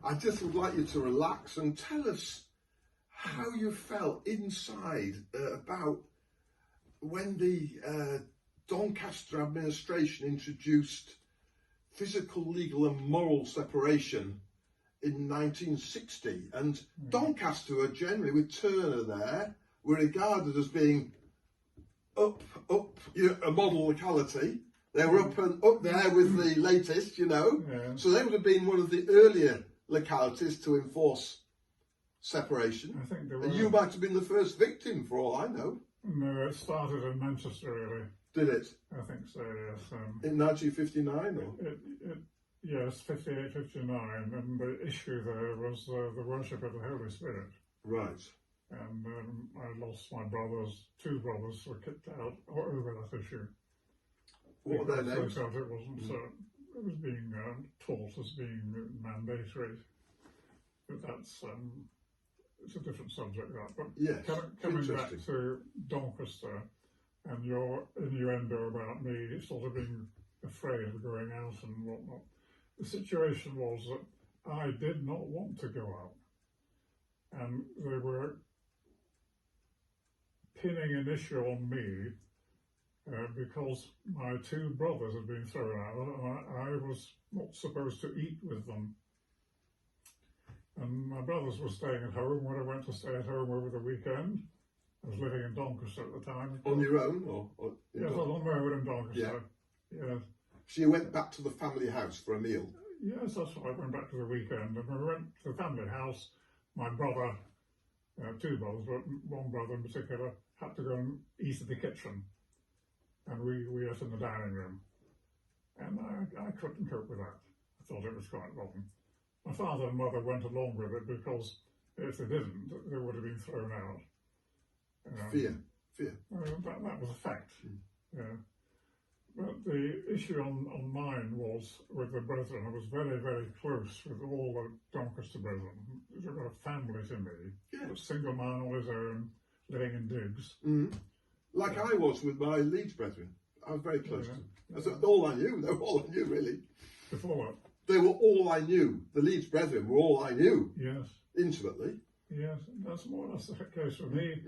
I just would like you to relax and tell us how you felt inside about when the Doncaster administration introduced physical, legal and moral separation in 1960. And Doncaster were generally, with Turner there, were regarded as being up, a model locality. They were up there with the latest, you know. Yeah. So they would have been one of the earlier localities to enforce separation. I think they were. And you might have been the first victim, for all I know. No, it started in Manchester, really. Did it? I think so, yes. In 1959, or? Yes, 58, 59, and the issue there was the worship of the Holy Spirit. Right. And I lost my brothers, 2 brothers were kicked out over that issue. What were their names? They felt it wasn't, it was being taught as being mandatory. But that's, it's a different subject, that. But yes, coming back to Doncaster and your innuendo about me sort of being afraid of going out and whatnot, the situation was that I did not want to go out. And they were pinning an issue on me because my 2 brothers had been thrown out and I was not supposed to eat with them. And my brothers were staying at home when I went to stay at home over the weekend. I was living in Doncaster at the time. On your own? Or yes, I was on my own in Doncaster. Yeah. Yes. So you went back to the family house for a meal? Yes, that's right. I went back to the weekend. And when we went to the family house, my brother, 2 brothers, but one brother in particular, had to go and eat in the kitchen. And we ate in the dining room. And I couldn't cope with that. I thought it was quite wrong. My father and mother went along with it because if they didn't, they would have been thrown out. Fear. That was a fact. Yeah. But the issue on mine was with the brethren. I was very, very close with all the Doncaster brethren. They were a family to me. Yeah. A single man on his own, living in digs. Like I was with my Leeds brethren. I was very close to them. That's all I knew. They were all I knew, really. Before that? They were all I knew. The Leeds brethren were all I knew. Yes. Intimately. Yes, that's more or less the case for me.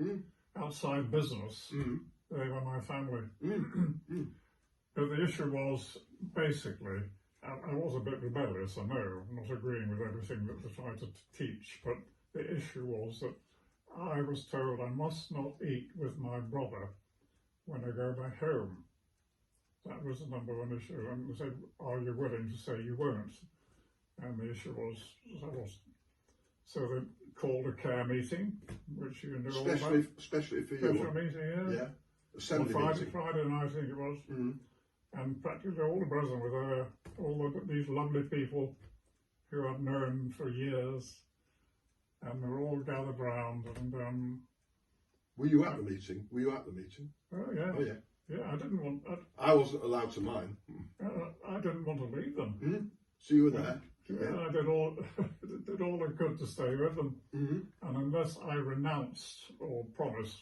Outside business, they were my family. But the issue was, basically, I was a bit rebellious, I know, not agreeing with everything that they tried to teach, but the issue was that I was told I must not eat with my brother when I go back home. That was the number 1 issue. And they said, are you willing to say you won't? And the issue was, I wasn't. So they called a care meeting, which you knew all about. Especially for you. Special meeting, yeah. Assembly meeting. Friday night, I think it was. And practically all the brethren were there, all these lovely people who I've known for years. And they were all gathered round. And were you at the meeting? Oh, yeah. Oh, yeah. Yeah, I didn't want... I wasn't allowed to mine. I didn't want to leave them. So you were there? Yeah, I did all I could to stay with them. And unless I renounced or promised,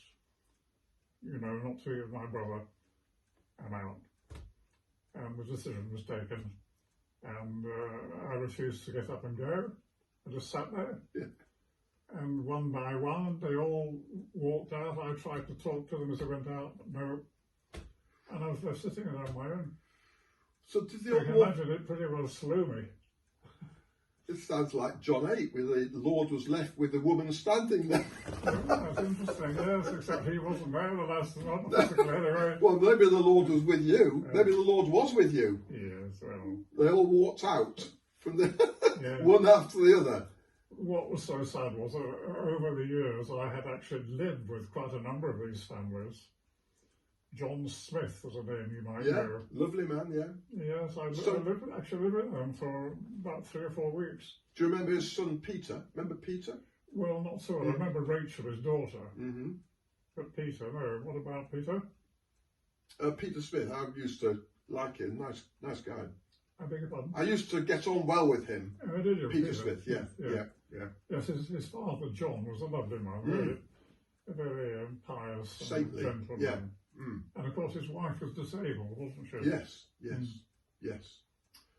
not to be with my brother, I'm out. And the decision was taken. And I refused to get up and go. I just sat there. Yeah. And one by one, they all walked out. I tried to talk to them as they went out, but no. And I was left sitting there on my own. So did you can imagine it pretty well slew me. It sounds like John 8, where the Lord was left with the woman standing there. That's interesting, yes, except he wasn't there the last one, anyway. Well, maybe the Lord was with you. Maybe the Lord was with you. Yes, well. They all walked out from the one after the other. What was so sad was over the years I had actually lived with quite a number of these families. John Smith was a name you might know. Lovely man, Yes, I actually lived with them for about 3 or 4 weeks. Do you remember his son Peter? Remember Peter? Well, not so. I remember Rachel, his daughter. But Peter, no. What about Peter? Peter Smith. I used to like him. Nice guy. I beg your pardon? I used to get on well with him. Oh, did you? Peter Smith, yeah. Yes, his father, John, was a lovely man. A very pious, saintly gentleman. Yeah. And of course his wife was disabled, wasn't she? Yes.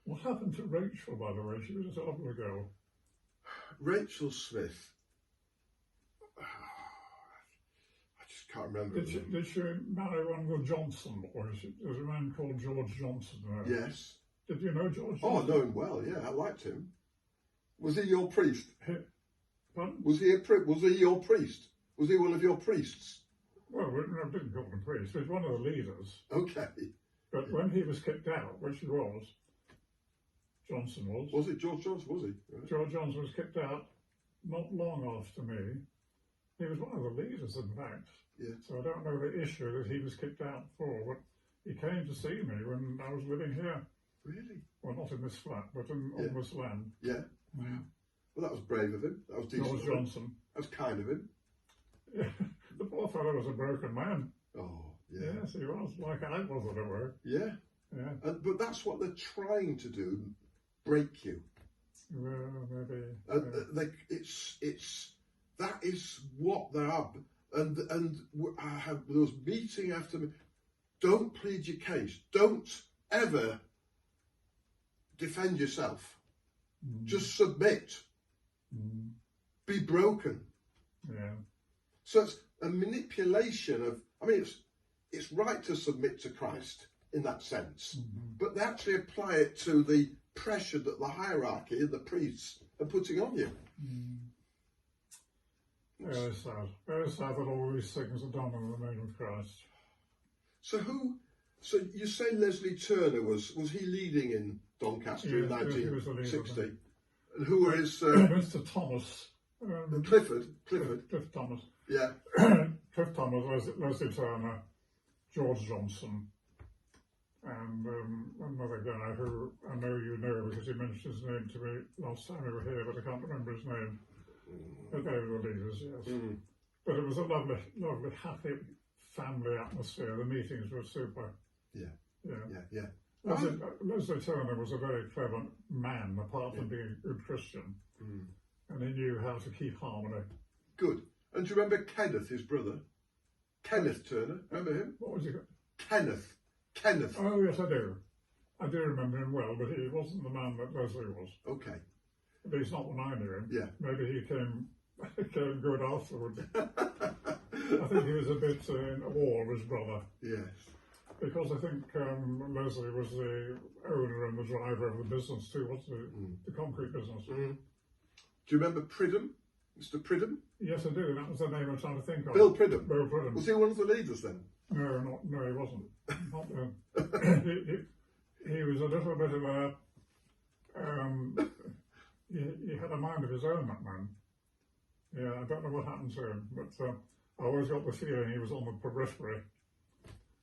What happened to Rachel, by the way? She was a lovely girl. Rachel Smith. I just can't remember. Did she marry one of the Johnson boys? There's a man called George Johnson there. Yes. Did you know George Oh, I Johnson? know him well. Yeah, I liked him. Was he your priest? Pardon? Was he your priest? Was he one of your priests? Well, I didn't call him a priest. He was one of the leaders. Okay. But when he was kicked out, which he was, Johnson was. Was it George Johnson? Was he? Right. George Johnson was kicked out not long after me. He was one of the leaders, in fact. Yeah. So I don't know the issue that he was kicked out for, but he came to see me when I was living here. Really? Well, not in this flat, but on this land. Yeah. Yeah. Well, that was brave of him. That was decent. George Johnson. That was kind of him. Yeah. The poor fellow was a broken man. Oh, yeah. Yes, he was, like I was in a way. Yeah. Yeah. But that's what they're trying to do, break you. Well, maybe. That is what they are. And there was meeting after me. Don't plead your case. Don't ever defend yourself. Just submit. Be broken. Yeah. So it's a manipulation of. I mean, it's right to submit to Christ in that sense, but they actually apply it to the pressure that the hierarchy and the priests are putting on you. Very sad. Very sad that all these things are done in the name of Christ. So you say Leslie Turner was he leading in Doncaster in 1960? And who were his Mr. Thomas. Cliff Thomas. Yeah. Cliff Thomas, Leslie Turner, George Johnson, and another guy who I know you know because he mentioned his name to me last time we were here, but I can't remember his name. But they were the leaders, yes. But it was a lovely, lovely, happy family atmosphere. The meetings were super. Yeah. Leslie Turner was a very clever man, apart from being a good Christian, and he knew how to keep harmony. Good. And do you remember Kenneth, his brother? Kenneth Turner, remember him? What was he called? Kenneth. Oh, yes, I do. I do remember him well, but he wasn't the man that Leslie was. Okay. But he's not when I knew him. Yeah. Maybe he came good afterwards. I think he was a bit in awe of his brother. Yes. Because I think Leslie was the owner and the driver of the business too, wasn't he? The concrete business. Do you remember Pridham? Mr. Pridham? Yes, I do. That was the name I'm trying to think of. Bill Pridham. Bill Pridham. Was he one of the leaders then? No, he wasn't. Not he was a little bit of a. He had a mind of his own, that man. Yeah, I don't know what happened to him, but I always got the feeling he was on the periphery.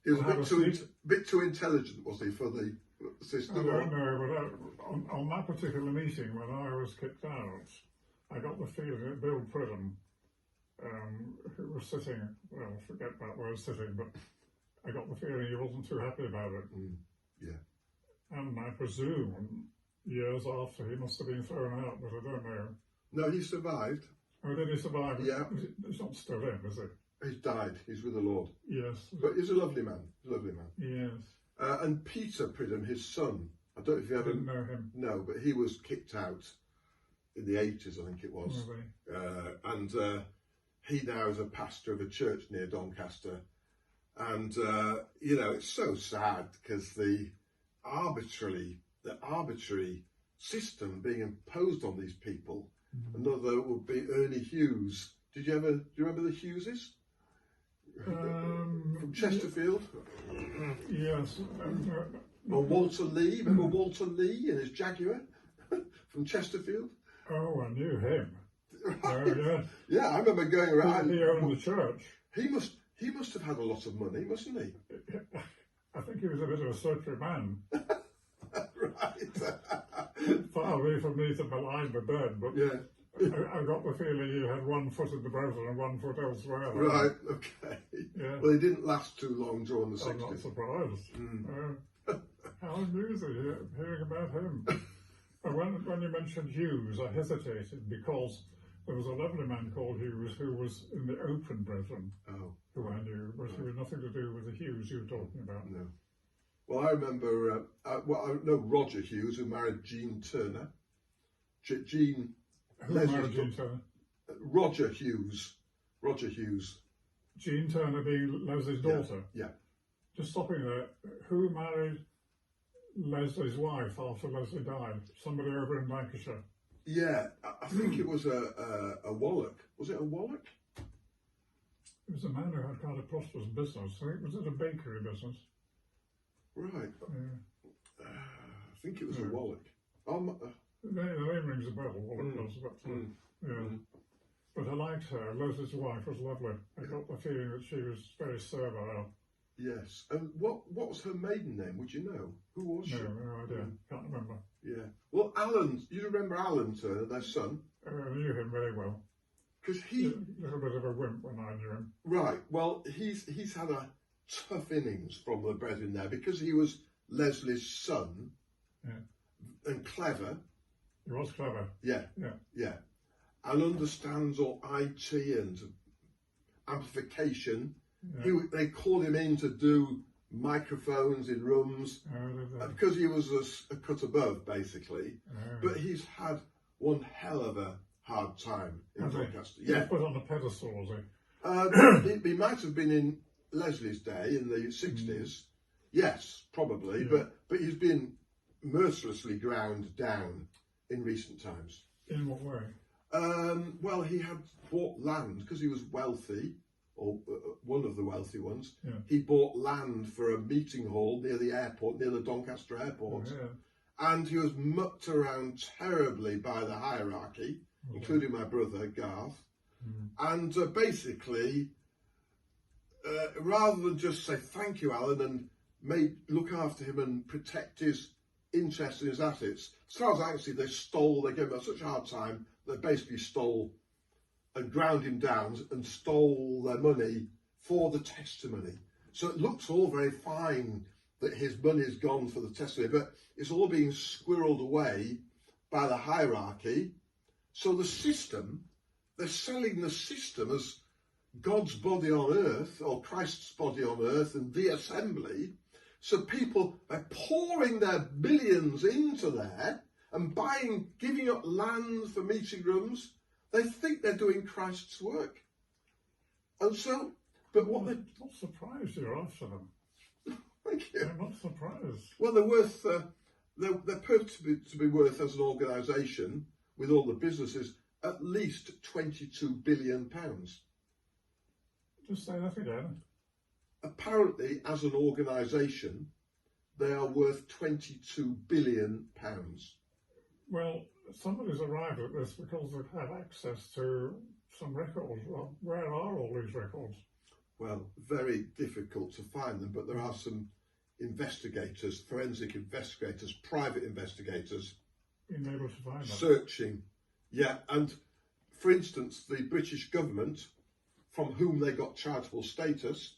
He was a bit too intelligent, was he, for the system? I don't know, but on that particular meeting when I was kicked out, I got the feeling that Bill Pridham, who was sitting, well, forget that word sitting, but I got the feeling he wasn't too happy about it. Yeah. And I presume years after he must have been thrown out, but I don't know. No, he survived. Oh, did he survive? Yeah. He's not still in, is he? He's died. He's with the Lord. Yes. But he's a lovely man. Yes. And Peter Pridham, his son, I don't know if you ever didn't know him. No, but he was kicked out in the 80s, I think it was. And he now is a pastor of a church near Doncaster. And, it's so sad because the arbitrary system being imposed on these people. Another would be Ernie Hughes. Do you remember the Hugheses? From Chesterfield? Yes. Or Walter Lee. Remember Walter Lee and his Jaguar from Chesterfield? Oh, I knew him. Right. Yes. Yeah, I remember going around. He owned the church. He must have had a lot of money, mustn't he? I think he was a bit of a slippery man. Right. Far away from me to malign the dead, but yeah. I got the feeling he had one foot in the Brethren and one foot elsewhere. Right, okay. Yeah. Well, he didn't last too long during the 60s. I'm not surprised. How amusing hearing about him. And when you mentioned Hughes, I hesitated because there was a lovely man called Hughes who was in the Open Brethren, who I knew, but he had nothing to do with the Hughes you were talking about. No. Well, I remember, I know Roger Hughes, who married Jean Turner. Jean Who married Jean Turner? Roger Hughes. Roger Hughes. Jean Turner being Leslie's daughter? Yeah. Just stopping there, who married Leslie's wife after Leslie died? Somebody over in Lancashire? Yeah, I think it was a Wallach. Was it a Wallach? It was a man who had quite a prosperous business. I think, was it a bakery business? Right. Yeah. I think it was a Wallach. The name rings a bell, Wallach does, but yeah. But I liked her. Leslie's wife was lovely. I got the feeling that she was very servile. Yes. And what was her maiden name? Would you know? Who was she? No idea. Can't remember. Yeah. Well, Alan, you remember Alan Turner, their son? I knew him very well. Because he... A little bit of a wimp when I knew him. Right. Well, he's had a tough innings from the brethren there because he was Leslie's son and clever. He was clever. Yeah. And understands all IT and amplification. Yeah. They called him in to do microphones in rooms because he was a cut above, basically. But he's had one hell of a hard time in Doncaster. Yeah. He's put on a pedestal, was he? He might have been in Leslie's day in the 60s. Yes, probably. Yeah. But he's been mercilessly ground down in recent times. In what way? Well, he had bought land because he was wealthy, or one of the wealthy ones. Yeah. He bought land for a meeting hall near the airport, near the Doncaster airport. And he was mucked around terribly by the hierarchy, including my brother, Garth. And basically, rather than just say, thank you, Alan, and look after him and protect his interests and his assets, as far as I can see, they gave him such a hard time, they basically stole and ground him down and stole their money for the testimony. So it looks all very fine that his money's gone for the testimony, but it's all being squirreled away by the hierarchy. So the system, they're selling the system as God's body on earth, or Christ's body on earth, and the assembly. So people are pouring their billions into there and giving up land for meeting rooms. They think they're doing Christ's work. And so, but what they're... I'm not surprised you're after them. Thank you. I'm not surprised. Well, they're worth, they're proved to be worth as an organisation, with all the businesses, at least £22 billion. Just say that again. Apparently, as an organisation, they are worth £22 billion. Well, somebody's arrived at this because they have access to some records. Well, where are all these records? Well, very difficult to find them, but there are some investigators, forensic investigators, private investigators, being able to find them. Searching. Yeah, and for instance, the British government, from whom they got charitable status,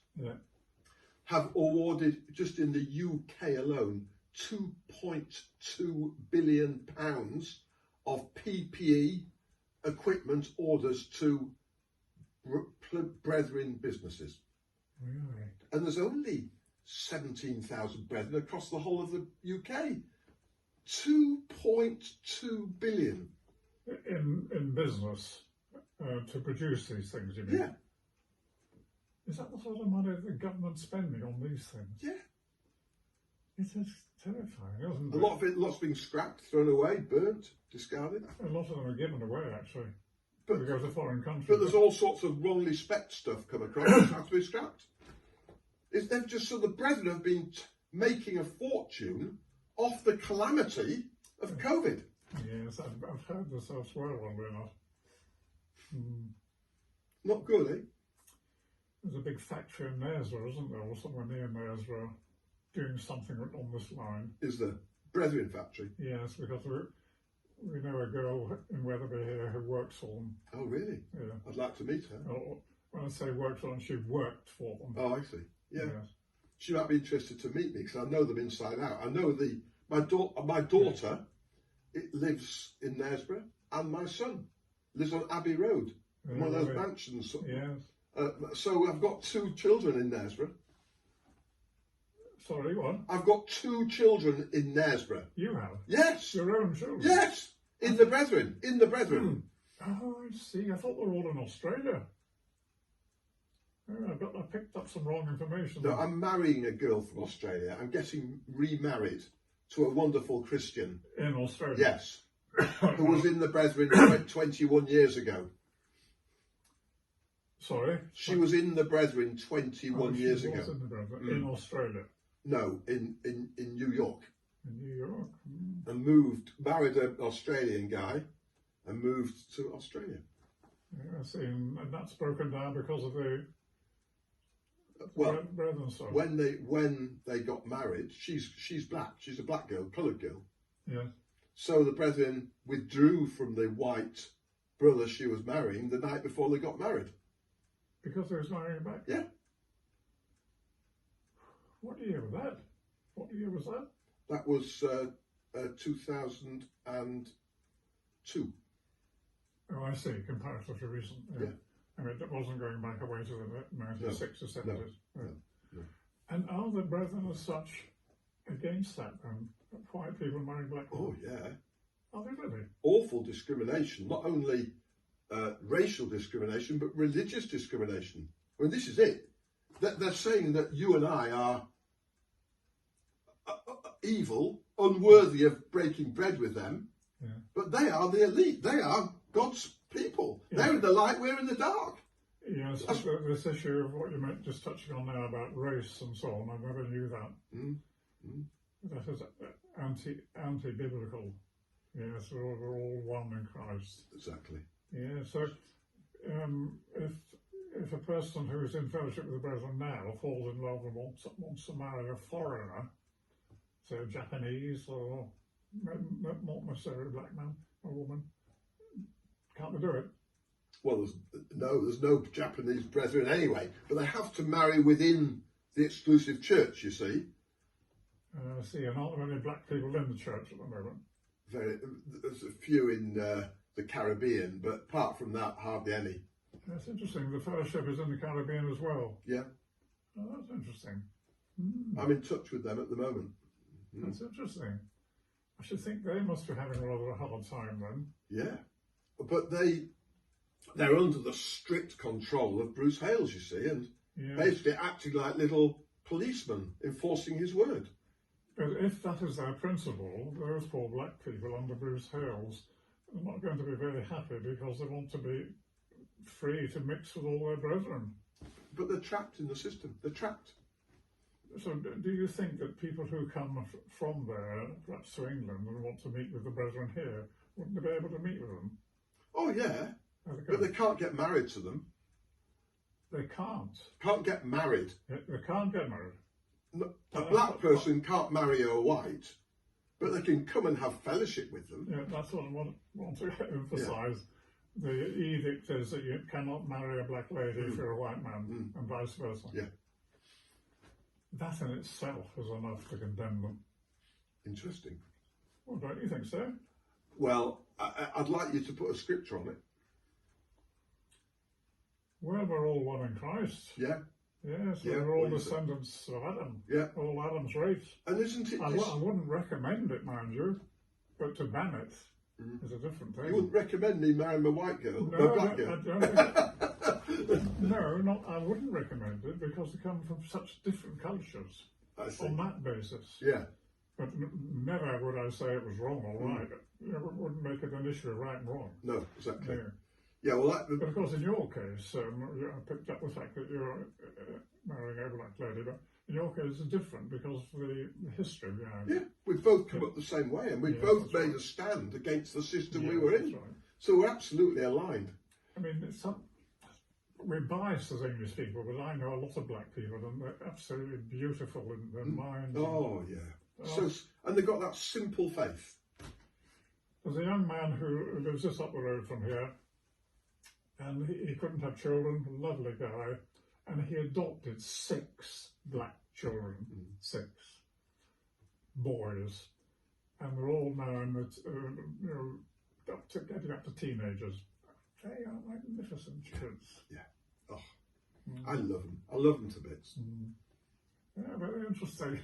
have awarded, just in the UK alone, £2.2 billion of PPE equipment orders to brethren businesses. Really? And there's only 17,000 brethren across the whole of the UK. 2.2 billion. In business, to produce these things, you mean? Yeah. Is that the sort of money the government's spending on these things? Yeah. It is terrifying, isn't it? A lot of it, lots being scrapped, thrown away, burnt, discarded. A lot of them are given away, actually. But they go to foreign countries. But there's all sorts of wrongly spec'd stuff come across that has to be scrapped. They've just, so the brethren have been making a fortune off the calamity of COVID. Yes, I've heard this elsewhere, oddly enough. Not good, eh? There's a big factory in Knaresborough, isn't there, or somewhere near Knaresborough, doing something on this line. Is the Brethren factory? Yes, because we know a girl in Wetherby here who works for them. Oh, really? Yeah. I'd like to meet her. When I say worked for them, she worked for them. Oh, I see. Yeah. Yes. She might be interested to meet me because I know them inside out. I know my daughter it lives in Knaresborough, and my son lives on Abbey Road, in one of those mansions. Yes. So I've got 2 children in Knaresborough. Sorry, what? I've got 2 children in Knaresborough. You have? Yes. Your own children? Yes. In the Brethren. Oh, I see. I thought they were all in Australia. Oh, I picked up some wrong information. No, I'm marrying a girl from Australia. I'm getting remarried to a wonderful Christian. In Australia? Yes. Who was in the Brethren 21 years ago. Sorry? She was in the Brethren 21 years ago. In the Brethren, in Australia? No, in New York. In New York? Mm. And married an Australian guy and moved to Australia. Yeah, I see. And that's broken down because of the brethren stuff. When they got married, she's black. She's a black girl, coloured girl. Yeah. So the Brethren withdrew from the white brother she was marrying the night before they got married. Because they was marrying back? Yeah. What year was that? What year was that? That was 2002. Oh, I see. Comparatively recent. Yeah. I mean, it wasn't going back away to the 1960s or 70s. No. And are the Brethren as such against that then? White people marrying black people? Oh, yeah. Are they really? Awful discrimination. Not only racial discrimination, but religious discrimination. I mean, this is it. They're saying that you and I are evil, unworthy of breaking bread with them, but they are the elite. They are God's people. Yeah. They're in the light, we're in the dark. Yes, this issue of what you meant just touching on now about race and so on, I never knew that. That is anti-biblical. Yes, we're all one in Christ. Exactly. Yeah, so if a person who is in fellowship with the Brethren now falls in love and wants to marry a foreigner, say a Japanese or not necessarily a black man or woman, can't they do it? Well, there's no Japanese Brethren anyway, but they have to marry within the exclusive church, you see. I see, and aren't there any black people in the church at the moment? There's a few in the Caribbean, but apart from that, hardly any. That's interesting. The fellowship is in the Caribbean as well. Yeah. Oh, that's interesting. I'm in touch with them at the moment. That's interesting. I should think they must be having rather a hard time then. Yeah. But they're under the strict control of Bruce Hales, you see, and basically acting like little policemen enforcing his word. But if that is their principle, those poor black people under Bruce Hales are not going to be very happy because they want to be free to mix with all their brethren. But they're trapped in the system. They're trapped. So do you think that people who come from there, perhaps to England, and want to meet with the brethren here, wouldn't they be able to meet with them? Oh, yeah. But they can't get married to them. They can't? Can't get married. They can't get married. No, a black person can't marry a white, but they can come and have fellowship with them. Yeah, that's what I want to emphasise. Yeah. The edict is that you cannot marry a black lady if you're a white man, and vice versa. Yeah. That in itself is enough to condemn them. Interesting. Well, don't you think so? Well, I'd like you to put a scripture on it. Well, we're all one in Christ. Yeah. Yes, we're all descendants of Adam. Yeah. All Adam's race. And isn't it? I wouldn't recommend it, mind you, but to ban it is a different thing. You wouldn't recommend me marrying a white girl? No, a black girl? I don't no, I wouldn't recommend it because they come from such different cultures on that basis. Yeah. But never would I say it was wrong or right. It wouldn't make it an issue of right and wrong. No, exactly. Yeah, well, but of course, in your case, I picked up the fact that you're marrying a black lady, but in your case, it's different because of the history behind it. Yeah, we've both come up the same way, and we've both made a stand against the system we were in. Right. So we're absolutely aligned. I mean, we're biased as English people, but I know a lot of black people, and they're absolutely beautiful in their minds. Oh, yeah. And they've got that simple faith. There's a young man who lives just up the road from here, and he couldn't have children, lovely guy, and he adopted 6 black children, 6 boys, and they're all now in the, getting up to teenagers. They are magnificent kids. Yeah. Oh, I love them. I love them to bits. Yeah, very interesting.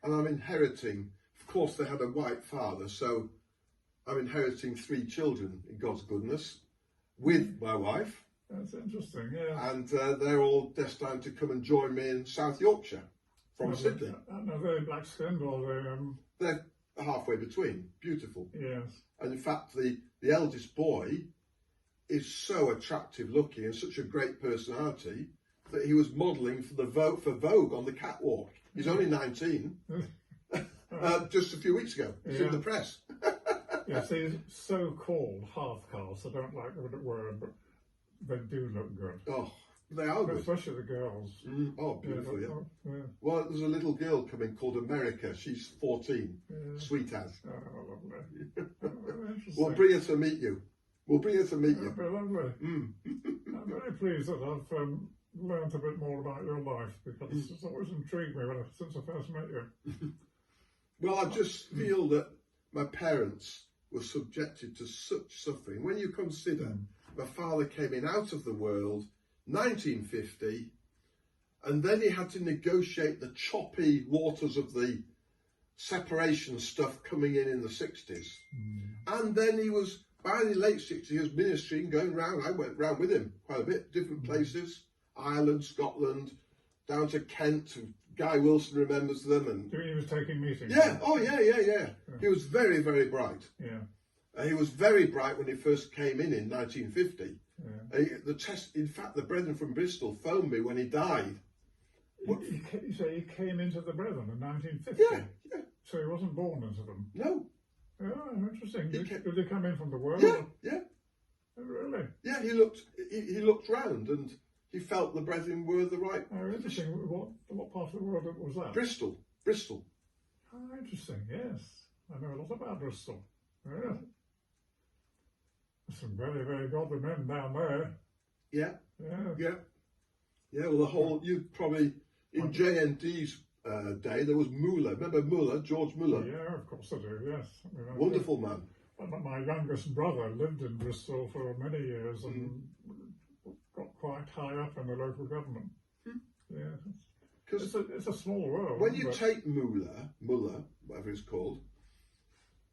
And I'm inheriting, of course, they had a white father, so I'm inheriting 3 children in God's goodness. with my wife. That's interesting, yeah. And they're all destined to come and join me in South Yorkshire from Sydney. Are they black-skinned or They're halfway between. Beautiful. Yes. And in fact, the eldest boy is so attractive looking and such a great personality that he was modelling for Vogue on the catwalk. He's only 19. Just a few weeks ago. It's in the press. Yes, these so-called half-castes, I don't like the word, but they do look good. Oh, they are good. Especially the girls. Oh, beautiful, yeah. Yeah. Well, there's a little girl coming called America. She's 14. Yeah. Sweet as. Oh, lovely. Oh, interesting. We'll bring her to meet you. We'll bring her to meet you. That'd be lovely. I'm very pleased that I've learned a bit more about your life, because it's always intrigued me since I first met you. Well, I just feel that my parents were subjected to such suffering. When you consider my father came in out of the world 1950, and then he had to negotiate the choppy waters of the separation stuff coming in the 60s. And then he was, by the late 60s, he was ministering, going round. I went round with him quite a bit, different places, Ireland, Scotland, down to Kent. Guy Wilson remembers them. And he was taking meetings? Yeah, oh yeah. He was very, very bright. Yeah. He was very bright when he first came in 1950. Yeah. In fact, the brethren from Bristol phoned me when he died. You say he came into the Brethren in 1950? Yeah. So he wasn't born into them? No. Oh, interesting. Did he come in from the world? Yeah. Oh, really? Yeah, he looked round and he felt the brethren were the right. Oh, interesting. What part of the world was that? Bristol. Oh, interesting, yes. I know a lot about Bristol. Yeah. There's some very, very godly men down there. Yeah. Yeah. Well, the whole, you probably, in JND's day, there was Muller. Remember Muller, George Muller? Yeah, of course I do, yes. Wonderful man. My youngest brother lived in Bristol for many years and got quite high up in the local government. Yeah. Because it's a small world. When you take Muller, whatever it's called,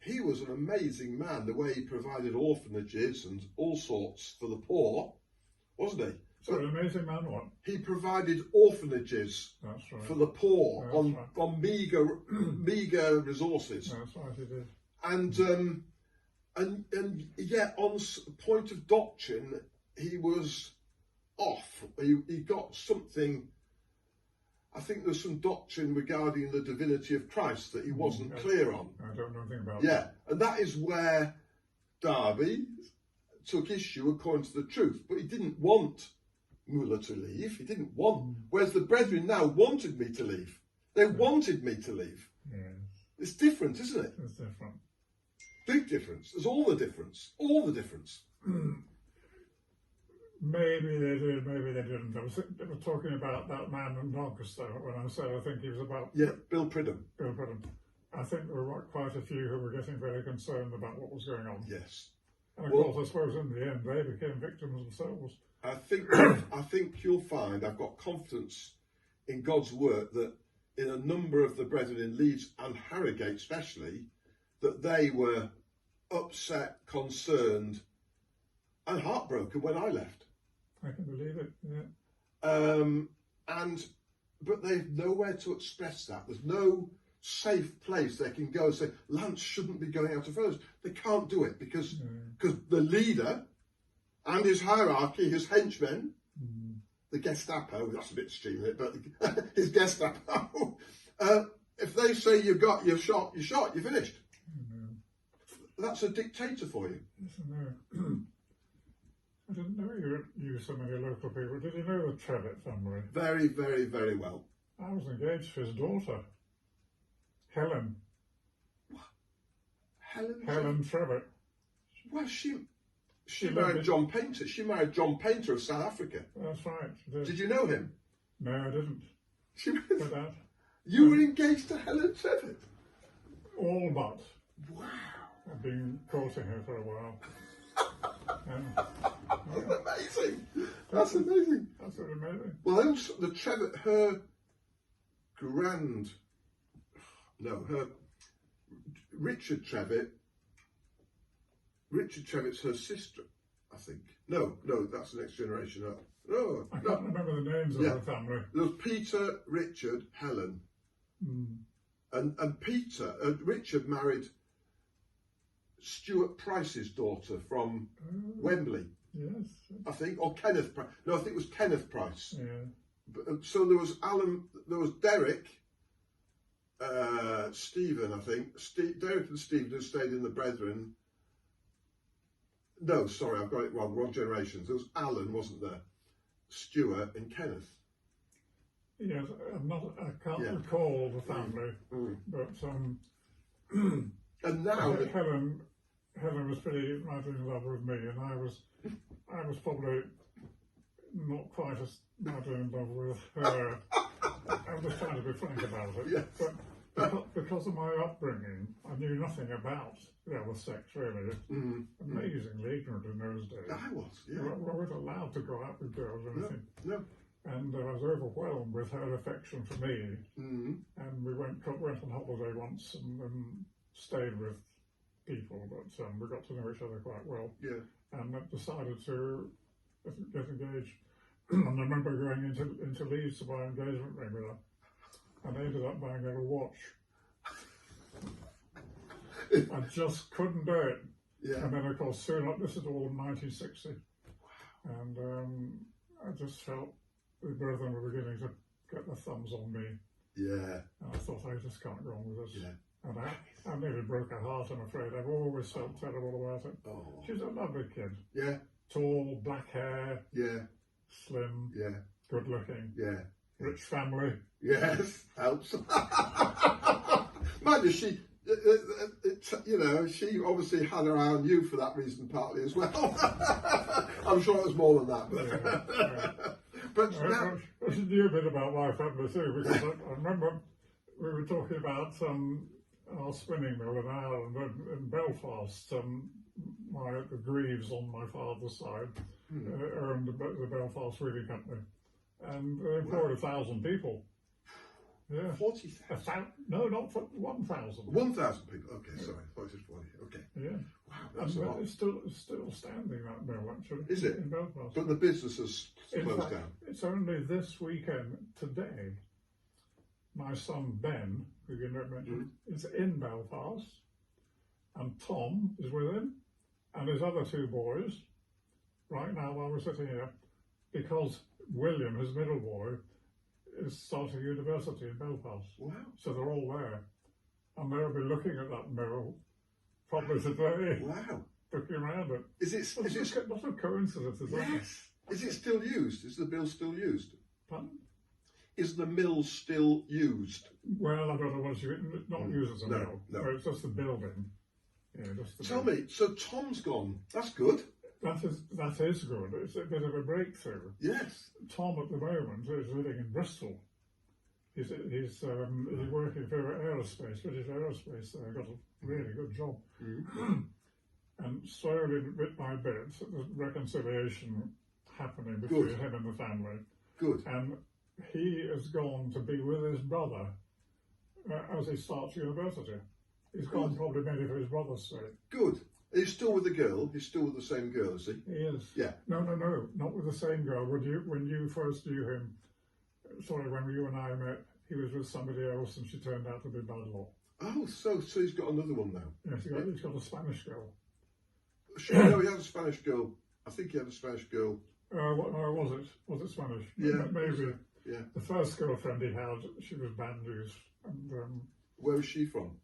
he was an amazing man. The way he provided orphanages and all sorts for the poor, wasn't he? So an amazing man, what? He provided orphanages for the poor on meagre resources. That's right, he did. And yet, on point of doctrine, he was off. He got something. I think there's some doctrine regarding the divinity of Christ that he wasn't clear on. I don't know anything about that. Yeah, and that is where Darby took issue according to the truth. But he didn't want Muller to leave. He didn't want. Whereas the brethren now wanted me to leave. They wanted me to leave. Yes. It's different, isn't it? It's different. Big difference. There's all the difference. All the difference. Maybe they did, maybe they didn't. I was talking about that man in Doncaster when I said I think he was about... Yeah, Bill Pridham. I think there were quite a few who were getting very concerned about what was going on. Yes. And of course, I suppose in the end they became victims themselves. I think you'll find, I've got confidence in God's work that in a number of the brethren in Leeds and Harrogate especially, that they were upset, concerned and heartbroken when I left. I can believe it, yeah. But they've nowhere to express that. There's no safe place they can go and say, Lance shouldn't be going out of fellowship. They can't do it because the leader and his hierarchy, his henchmen, the Gestapo, that's a bit extreme, but his Gestapo, if they say you're shot, you're finished. That's a dictator for you. Yes, I know. I didn't know you knew so many local people. Did you know the Trevitt family? Very, very, very well. I was engaged to his daughter, Helen. What? Helen Trevitt. Well, she married John Painter. She married John Painter of South Africa. That's right. She did. Did you know him? No, I didn't. You were engaged to Helen Trevitt? All but. Wow. I've been courting her for a while. That's amazing. That's amazing. That's amazing. Well, also, the Trevitt, Richard Trevitt's her sister. I think. No, that's the next generation up. No, I can't remember the names of the family. There was Peter, Richard, Helen. And Peter, Richard married Stuart Price's daughter from Wembley. Yes. I think, or Kenneth Price. No, I think it was Kenneth Price. Yeah. So there was Alan, there was Derek, Stephen, I think. Derek and Stephen who stayed in the Brethren. No, sorry, I've got it wrong. Wrong generations. There was Alan, wasn't there? Stuart and Kenneth. Yes, I can't recall the family, but and now Helen was pretty much in love with me, and I was probably not quite as much in love with her. I'm just trying to be frank about it. Yes. But because of my upbringing, I knew nothing about the other sex really. Amazingly ignorant in those days. I was, yeah. I wasn't allowed to go out with girls or anything. No. And I was overwhelmed with her affection for me. And we went on holiday once and stayed with people, but we got to know each other quite well. Yeah. And decided to get engaged. And I remember going into Leeds to buy an engagement ring with her, and I ended up buying her a watch. I just couldn't do it. Yeah. And then of course soon up, this is all in 1960. Wow. And I just felt the brethren were beginning to get their thumbs on me. Yeah. And I thought, I just can't go on with this. Yeah. And I nearly broke her heart, I'm afraid. I've always felt terrible about it. Oh. She's a lovely kid. Yeah. Tall, black hair. Yeah. Slim. Yeah. Good looking. Yeah. Rich family. Yes. Helps. Mind you, she, she obviously had her eye on you for that reason partly as well. I'm sure it was more than that. But, but she knew a bit about my family too, because I remember we were talking about our spinning mill in Ireland, in Belfast. The Greaves on my father's side owned the Belfast Wheeling Company, and they employed 1,000 people. Yeah. 40,000? No, not 1,000. 1,000 people. Okay, sorry. I thought it was 40. Okay. Yeah. Wow, that's a lot. It's still standing, that mill, actually. Is it? In Belfast. But the business has closed down. It's only this weekend, today, my son Ben, who you mentioned, is in Belfast, and Tom is with him, and his other two boys, right now while we're sitting here, because William, his middle boy, is starting university in Belfast. Wow. So they're all there. And they'll be looking at that mill probably today. Wow. Looking around it. Is it not a coincidence, is that? Yes. Is it still used? Is the mill still used? Pardon? Is the mill still used? Well, I don't know what's not used as a mill. No. It's just the building. Yeah, just the Tell building. me, so Tom's gone. That's good. That is good. It's a bit of a breakthrough. Yes. Tom at the moment is living in Bristol. He's working for aerospace, British Aerospace. Got a really good job. And slowly, bit by bit, there's reconciliation happening between him and the family. Good. And he has gone to be with his brother as he starts university. He's gone probably mainly for his brother's sake. Good. He's still with the girl. He's still with the same girl, is he? He is. Yeah. No, not with the same girl. When you first knew him, when you and I met, he was with somebody else, and she turned out to be bad luck. Oh, so he's got another one now. Yes, he's got a Spanish girl. Sure, no, he had a Spanish girl. I think he had a Spanish girl. Was it Spanish? Yeah, maybe. Yeah. The first girlfriend he had, she was bad news. And where was she from?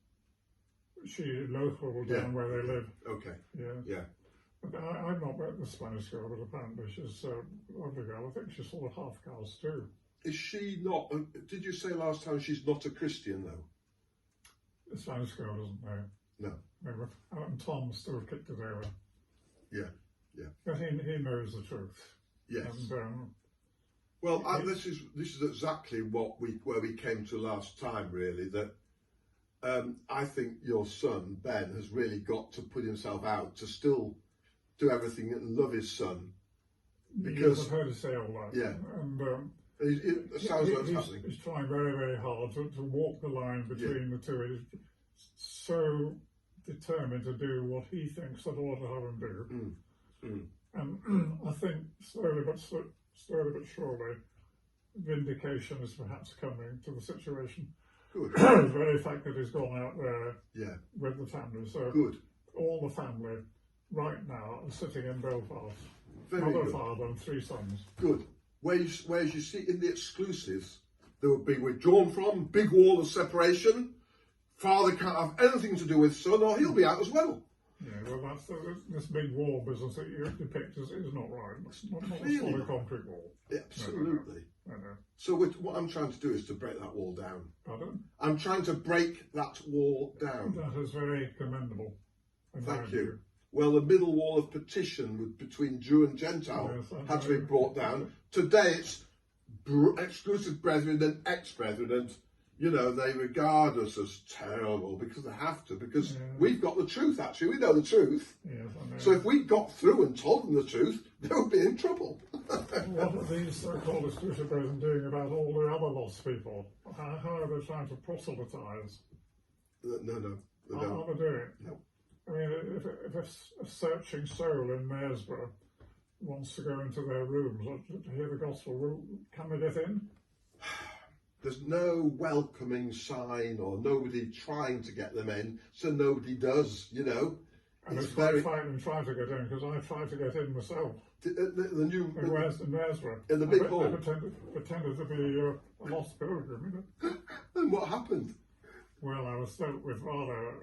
She local down where they live. Okay. Yeah. Yeah. But I've not met the Spanish girl, but apparently she's a lovely girl. I think she's sort of half caste too. Is she not? Did you say last time she's not a Christian though? The Spanish girl doesn't know. No. Maybe. And Tom still kicked it over. Yeah. Yeah. But he knows the truth. Yes. And, well, this is exactly where we came to last time, really. That I think your son Ben has really got to put himself out to still do everything and love his son. Because I've heard you say all that. Yeah. And it sounds like it's happening. He's trying very, very hard to walk the line between the two. He's so determined to do what he thinks that ought to have him do. And think slowly but surely, vindication is perhaps coming to the situation. Good. The very fact that he's gone out there Yeah. with the family. So Good. all the family right now are sitting in Belfast. Very Mother, good. father, and 3 sons. Good. Whereas you see in the exclusives, they would be withdrawn from, big wall of separation. Father can't have anything to do with son, or he'll be out as well. Yeah, well, this big wall business that you depict is not right. It's not a Clearly solid not. concrete wall. Absolutely. No. So what I'm trying to do is to break that wall down. Pardon? I'm trying to break that wall down. That is very commendable. in my Thank you. view. Well, the middle wall of petition between Jew and Gentile had to be brought down. Today it's exclusive brethren and ex-brethren, and you know, they regard us as terrible because they have to, because we've got the truth, actually. We know the truth. Yes, I know. So if we got through and told them the truth, they would be in trouble. What are these so-called exclusive brethren doing about all the other lost people? How are they trying to proselytise? No, they How don't. are they doing it? No. I mean, if a searching soul in Knaresborough wants to go into their rooms to hear the gospel, can they get in? There's no welcoming sign or nobody trying to get them in, so nobody does, you know. And it's very frightening trying to get in, because I tried to get in myself. the new In Knaresborough. in the big hall. I pretended to be a lost pilgrim, you know. And what happened? Well, I was stoked with rather,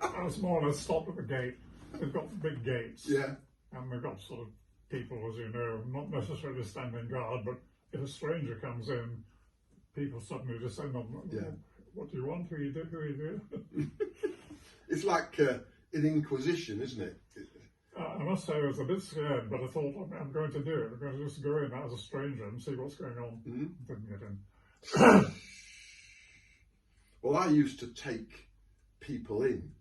I was more or less stopped at the gate. They've got big gates. Yeah. And they've got sort of people, as you know, not necessarily standing guard, but if a stranger comes in, people suddenly descend on them. Yeah. What do you want? Who are you do? It's like an Inquisition, isn't it? I must say I was a bit scared, but I thought, I'm going to do it. I'm going to just go in as a stranger and see what's going on. Mm-hmm. Didn't get in. Well, I used to take people in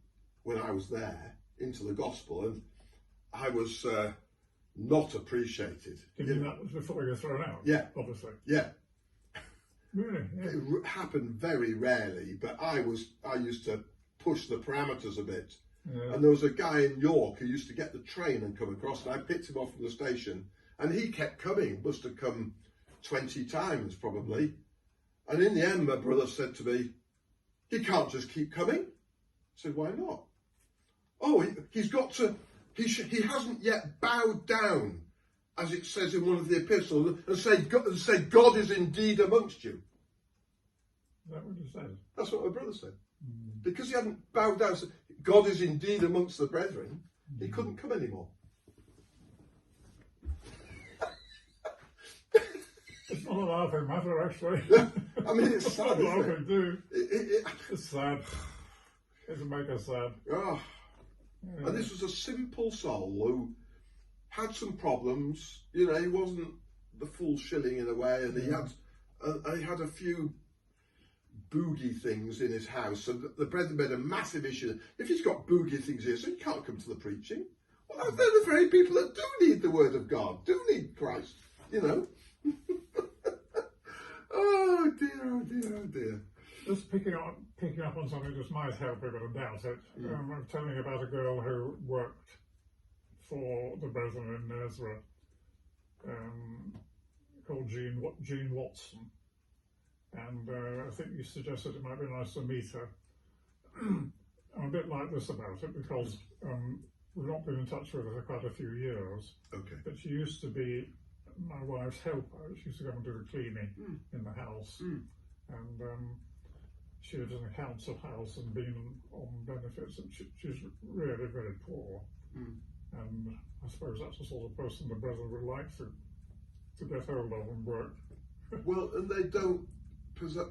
when I was there into the gospel, and I was not appreciated. You mean that was before you were thrown out? Yeah. Obviously. Yeah. Really? Yeah. It happened very rarely, but I used to push the parameters a bit. Yeah. And there was a guy in York who used to get the train and come across, and I picked him off from the station, and he kept coming, must have come 20 times probably. And in the end, my brother said to me, he can't just keep coming. I said, why not? Oh, he's got to, he hasn't yet bowed down, as it says in one of the epistles, and say God is indeed amongst you. Is that what you said? That's what my brother said. Because he hadn't bowed down, said, God is indeed amongst the brethren, he couldn't come anymore. It's not a laughing matter, actually. I mean, it's sad, isn't it? Do. It's sad. It'll make us sad. Oh. Yeah. And this was a simple soul who had some problems. You know, he wasn't the full shilling in a way, and he had a few boogie things in his house. So the brethren made a massive issue. If he's got boogie things here, so he can't come to the preaching. Well, they're the very people that do need the word of God, do need Christ, you know. Oh dear, oh dear, oh dear. Just picking up on something just might help a bit of doubt it. I'm telling you about a girl who worked for the brethren in Knaresborough, called Jean Watson. And I think you suggested it might be nice to meet her. I'm a bit like this about it because we've not been in touch with her for quite a few years. Okay. But she used to be my wife's helper. She used to go and do the cleaning in the house. And she lived in a council house and been on benefits. And she's really very poor. And I suppose that's the sort of person the brethren would like to get hold of and work. Well, and they don't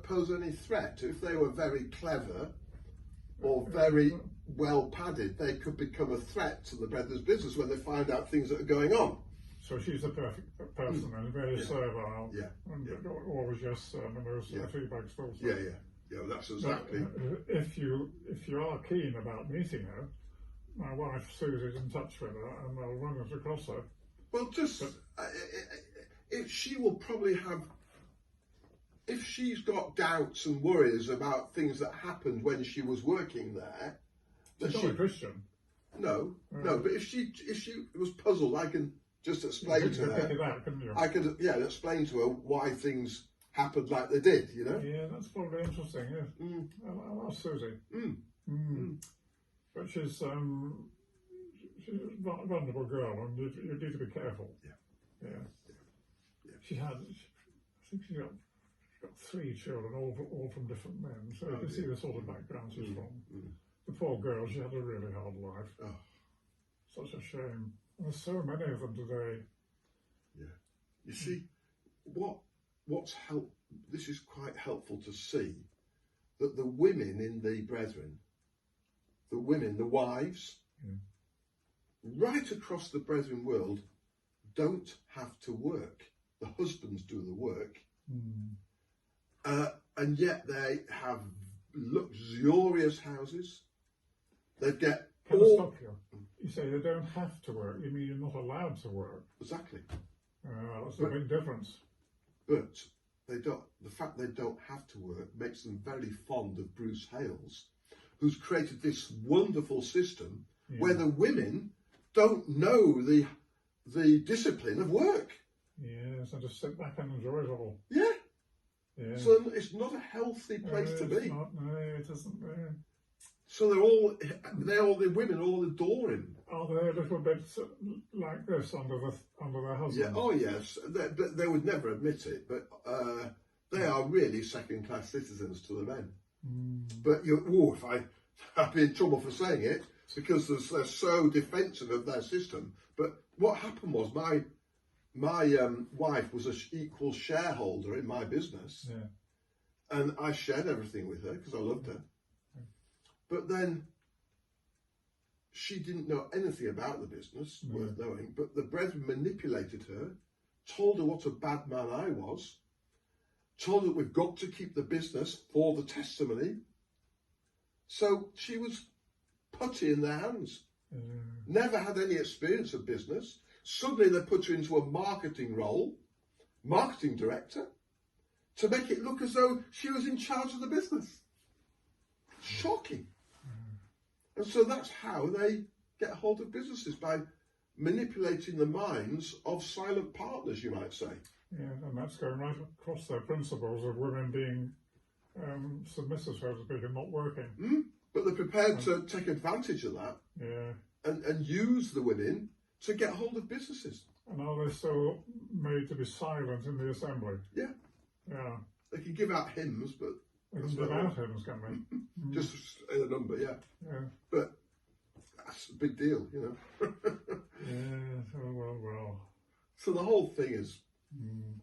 pose any threat. If they were very clever or very well padded, they could become a threat to the brethren's business when they find out things that are going on. So she's the perfect person and very servile. Yeah. And always yes, and those feedback still. Yeah, that's exactly. But if you are keen about meeting her, my wife Susie's in touch with her, and I'll run it across her. Well, if she will probably have, if she's got doubts and worries about things that happened when she was working there, She's not a Christian. No. But if she was puzzled, I can just explain to her. Pick it out, couldn't you? I could, explain to her why things happened like they did. You know. Yeah, that's probably interesting. Yeah. I'll ask Susie. But she's a vulnerable girl, and you need to be careful. Yeah. She had, I think she got 3 children, all from different men. So you can see the sort of background she's from. The poor girl, she had a really hard life. Oh. Such a shame. There's so many of them today. Yeah. You see, what's helped, this is quite helpful to see, that the women in the Brethren, the wives, right across the Brethren world, don't have to work. The husbands do the work. And yet they have luxurious houses. They get Can I stop you? You say they don't have to work. You mean you're not allowed to work? Exactly. That's a big difference. But they don't. The fact they don't have to work makes them very fond of Bruce Hales, who's created this wonderful system where the women don't know the discipline of work. Yes, and just sit back and enjoy it all. Yeah. Yeah. So it's not a healthy place to be. No, it isn't. So the women all adore him. Are they a little bit like this under their husbands? Yeah. Oh yes. They would never admit it, but they are really second-class citizens to the men. But if I'd be in trouble for saying it because they're so defensive of their system. But what happened was my wife was an equal shareholder in my business, and I shared everything with her because I loved her. But then she didn't know anything about the business worth knowing, but the Brethren manipulated her, told her what a bad man I was, told her that we've got to keep the business for the testimony. So she was putty in their hands. Never had any experience of business. Suddenly they put her into a marketing role, marketing director, to make it look as though she was in charge of the business. Shocking. And so that's how they get hold of businesses, by manipulating the minds of silent partners, you might say. Yeah, and that's going right across their principles of women being submissive, so to speak, and not working. But they're prepared to take advantage of that and use the women to get hold of businesses. And are they still made to be silent in the assembly? Yeah. Yeah. They can give out hymns, but... They can give out hymns, can they? Just in a number, yeah. But that's a big deal, you know. Well. So the whole thing is,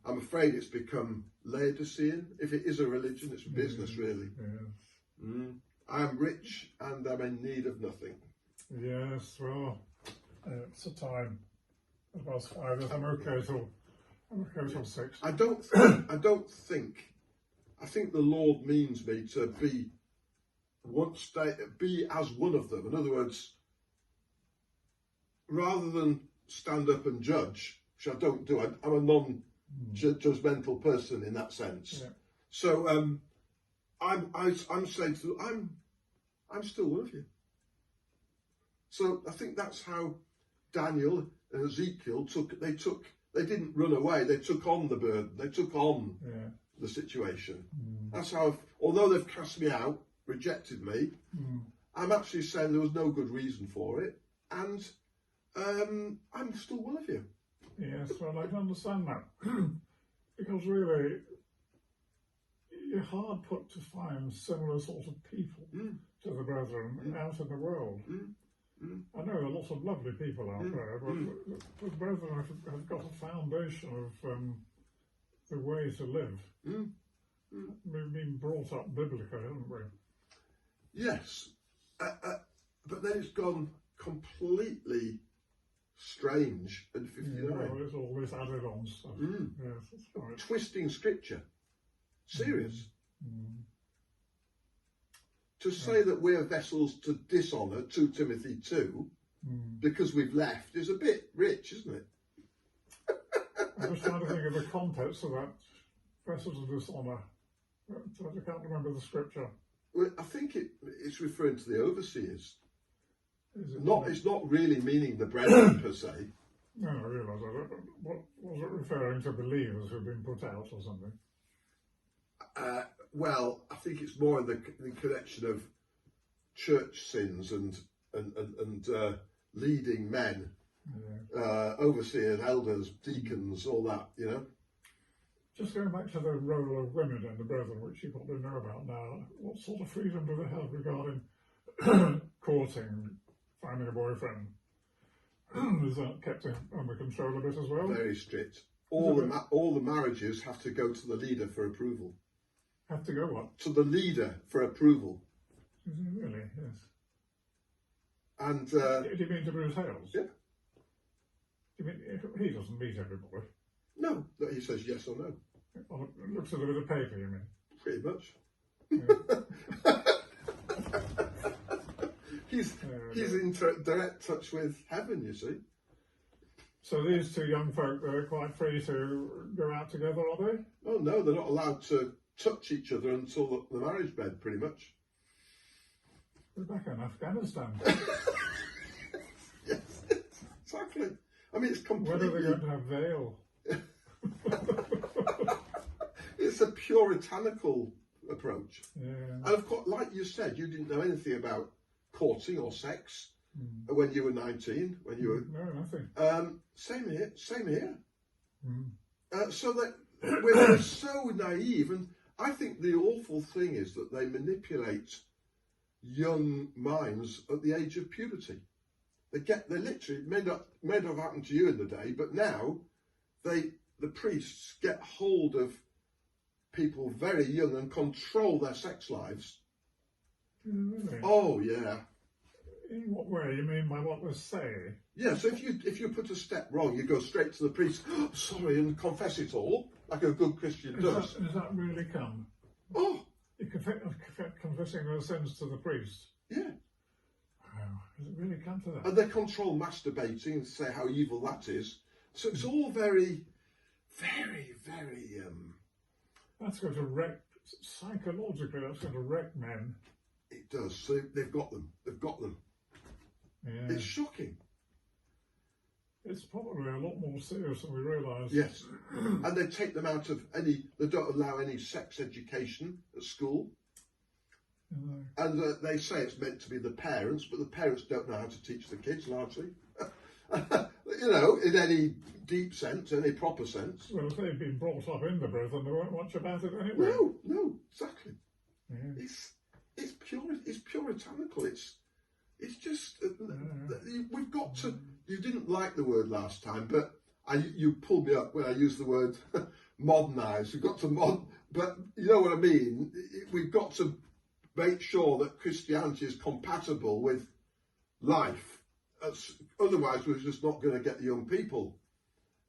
I'm afraid it's become Laodicean. If it is a religion, it's a business, really. I am rich and I'm in need of nothing. Yes, well, it's a time. About 5. I'm okay till 6. I think. I think the Lord means me to be as one of them. In other words, rather than stand up and judge, which I don't do. I'm a non-judgmental person in that sense. Yeah. So I'm saying to them, I'm still one of you. So I think that's how Daniel and Ezekiel they didn't run away. They took on the burden. They took on the situation. That's how, although they've cast me out, rejected me, I'm actually saying there was no good reason for it, and I'm still one of you. Yes, well, I can understand that. Because really, you're hard put to find similar sort of people to the Brethren out in the world. I know a lot of lovely people out there, but the Brethren have got a foundation of the way to live. We've been brought up biblically, haven't we? Yes, but then it's gone completely strange and 59. Well, it's all this added on stuff. Yes, that's right. Twisting scripture. Serious. To say that we're vessels to dishonour, 2 Timothy 2, because we've left, is a bit rich, isn't it? I'm just trying to think of the context of that. Vessels of dishonour. I can't remember the scripture. Well, I think it's referring to the overseers. It's not really meaning the brethren per se. No, I realise that. But what was it referring to believers who've been put out or something? Well, I think it's more in the connection of church sins and leading men, overseers, elders, deacons, all that, you know. Just going back to the role of women in the brethren, which you probably know about now, what sort of freedom do they have regarding courting, finding a boyfriend? Is that kept under control a bit as well? Very strict. All the marriages have to go to the leader for approval. Have to go what? To the leader for approval. Really? Yes. And do you mean to Bruce Hales? Yeah. Do you mean he doesn't meet everybody? No, he says yes or no. Well, it looks at a bit of paper, you mean? Pretty much. Yeah. He's in direct touch with heaven, you see. So these two young folk, they're quite free to go out together, are they? Oh no, they're not allowed to touch each other until the marriage bed, pretty much. We're back in Afghanistan. Yes, exactly. I mean, it's completely... When are they going to have veil? It's a puritanical approach. Yeah. And of course, like you said, you didn't know anything about courting or sex when you were 19, when you were... No, nothing. Same here. Mm. So that we're so naive, and I think the awful thing is that they manipulate young minds at the age of puberty. They literally may not have happened to you in the day, but now the priests get hold of people very young and control their sex lives. Really? Oh yeah. In what way? You mean by what they say? Yeah, so if you put a step wrong, you go straight to the priest, oh, sorry, and confess it all, like a good Christian does. Does that really come? Oh! You confessing those sins to the priest? Yeah. Wow, does it really come to that? And they control masturbating and say how evil that is. So it's all very, very, very... That's going to wreck, psychologically, that's going to wreck men. It does. So they've got them. Yeah. It's shocking. It's probably a lot more serious than we realise. Yes. And they take them out of they don't allow any sex education at school. No. And they say it's meant to be the parents, but the parents don't know how to teach the kids largely. You know, in any deep sense, any proper sense. Well, if they've been brought up in the brethren, they won't watch about it anyway. No, exactly. Yeah. It's puritanical. It's just we've got to. You didn't like the word last time, but you pulled me up when I used the word modernise. We've got to but you know what I mean. We've got to make sure that Christianity is compatible with life. Otherwise, we're just not going to get the young people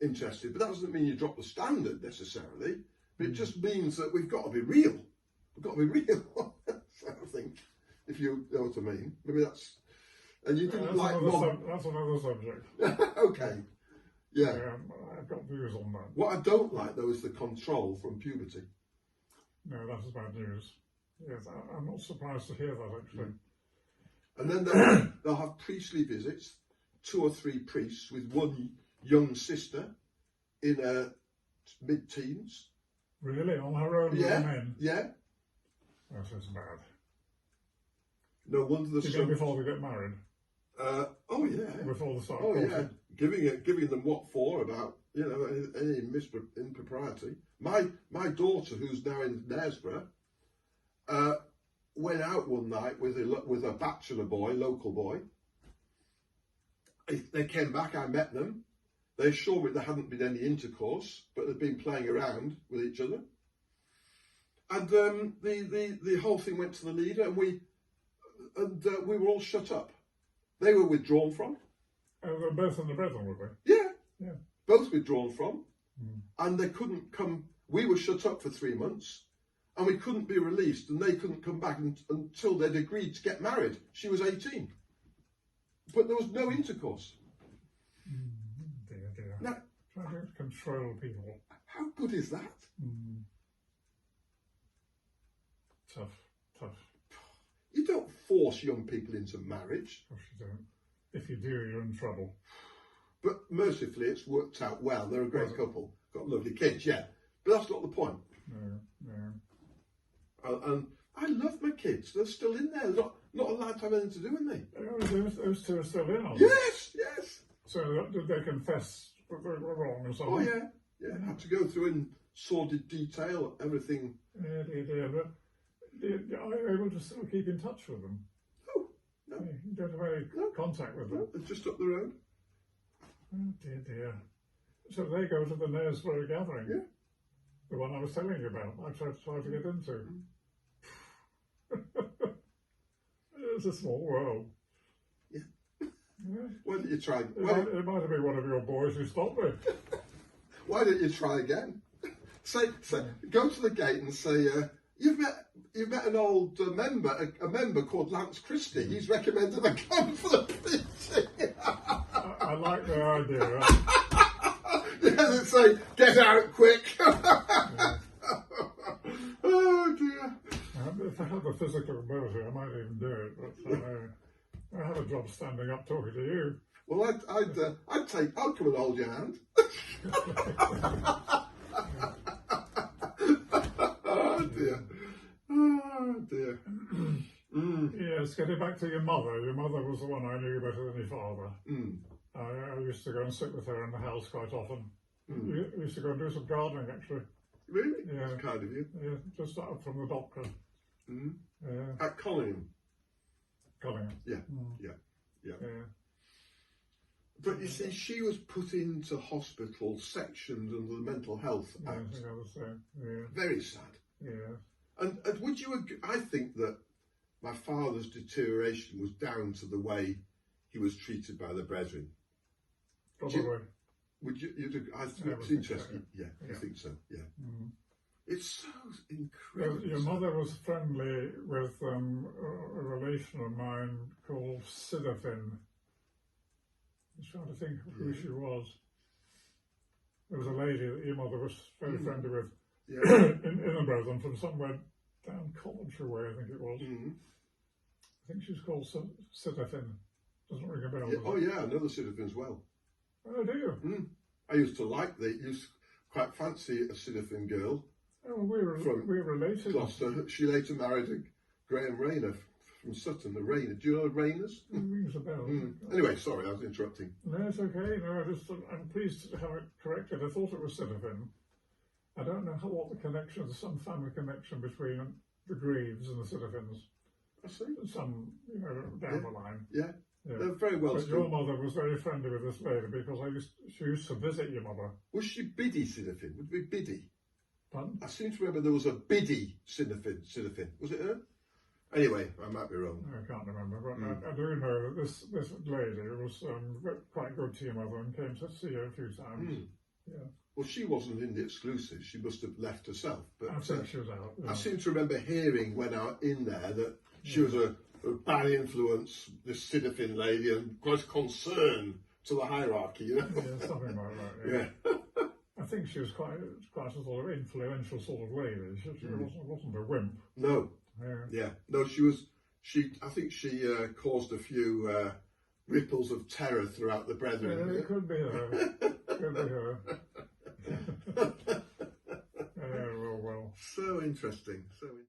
interested. But that doesn't mean you drop the standard necessarily. But it just means that we've got to be real. We've got to be real. I think, if you know what I mean. Maybe that's... And you didn't like... That's another subject. Okay. Yeah. I've got views on that. What I don't like, though, is the control from puberty. No, that is bad news. Yes, I'm not surprised to hear that, actually. And then they'll have priestly visits, 2 or 3 priests with one young sister in her mid-teens. Really? On her own with the men? Yeah. That is bad. No wonder the son... before they get married? Oh yeah. Before they start. Oh yeah. Giving them what for about any impropriety. My daughter, who's now in Knaresborough, went out one night with a bachelor boy, local boy. They came back. I met them. They assured me there hadn't been any intercourse, but they'd been playing around with each other. And the whole thing went to the leader, and we were all shut up. They were withdrawn from. They were both in the brethren, were they? Yeah. Both withdrawn from. And they couldn't come. We were shut up for 3 months, and we couldn't be released, and they couldn't come back until they'd agreed to get married. She was 18. But there was no intercourse. Dear. Now, trying to control people. How good is that? Tough. You don't force young people into marriage. Of course you don't. if you do, you're in trouble. But mercifully, it's worked out well. They're a great couple. Got lovely kids, yeah. But that's not the point. No. And I love my kids. They're still in there. They're not allowed to have anything to do with me. Those two are still in on Yes, yes. So did they confess that they were wrong or something? Oh, yeah. Yeah, I had to go through in sordid detail everything. Yeah, dear. But are you able to still keep in touch with them? Oh, no. You don't have any contact with them? No, they're just up the road. Oh, dear. So they go to the Knaresborough gathering? Yeah. The one I was telling you about, I tried to get into. It's a small world. Yeah. Yeah. Why don't you try? It might have been one of your boys who stopped me. Why don't you try again? Say, go to the gate and say, you've met an old member, a member called Lance Christie. He's recommended I come for the preaching. I like the idea. Yeah, they say, get out quick. Oh dear. If I had the physical ability, I might even do it. But I have a job standing up talking to you. Well, I'll come and hold your hand. Oh dear. Oh dear. Yes, getting back to your mother. Your mother was the one I knew better than your father. I used to go and sit with her in the house quite often. We used to go and do some gardening, actually. Really? Yeah. That's kind of you. Yeah, just up from the doctrine. At Collingham. Yeah. Yeah. But you see, she was put into hospital sectioned under the Mental Health Act. Very sad. Yeah. And would you agree? I think that my father's deterioration was down to the way he was treated by the brethren. Probably. Would you? I think it's interesting. Yeah, I think so. Yeah. It's so incredible. Your mother was friendly with a relation of mine called Sidafin. I was trying to think of who she was. There was a lady that your mother was very friendly with in the Brethren from somewhere down Coventry way, I think it was. I think she was called Sidafin. Doesn't ring a bell. Yeah. Oh yeah, another Sidafin as well. Oh, do you? I used to quite fancy a Sidafin girl. Oh, we're related. Gloucester. She later married a Graham Rayner from Sutton, the Rayner. Do you know the Rayners? It rings a bell. Anyway, sorry, I was interrupting. No, it's okay. No, I'm pleased to have it corrected. I thought it was Sidafin. I don't know what the connection, there's some family connection between the Greaves and the Sidafins. I see. Some, down the line. Yeah. They're very well. But your mother was very friendly with this lady because she used to visit your mother. Was she Biddy Sidafin? Would it be Biddy? Pardon? I seem to remember there was a Biddy Sidafin. Was it her? Anyway, I might be wrong. I can't remember, but I do know that this lady was quite good to your mother and came to see her a few times. Yeah. Well, she wasn't in the exclusive. She must have left herself. But I think she was out. Yeah. I seem to remember hearing when I was in there that she was a bad influence, this Sidafin lady, and quite concern to the hierarchy, Yeah, something like that. Yeah. I think she was quite a sort of influential sort of lady. She wasn't a wimp. No. Yeah. No, I think she caused a few ripples of terror throughout the brethren. Yeah, it could be her. Could be her. Well. So interesting.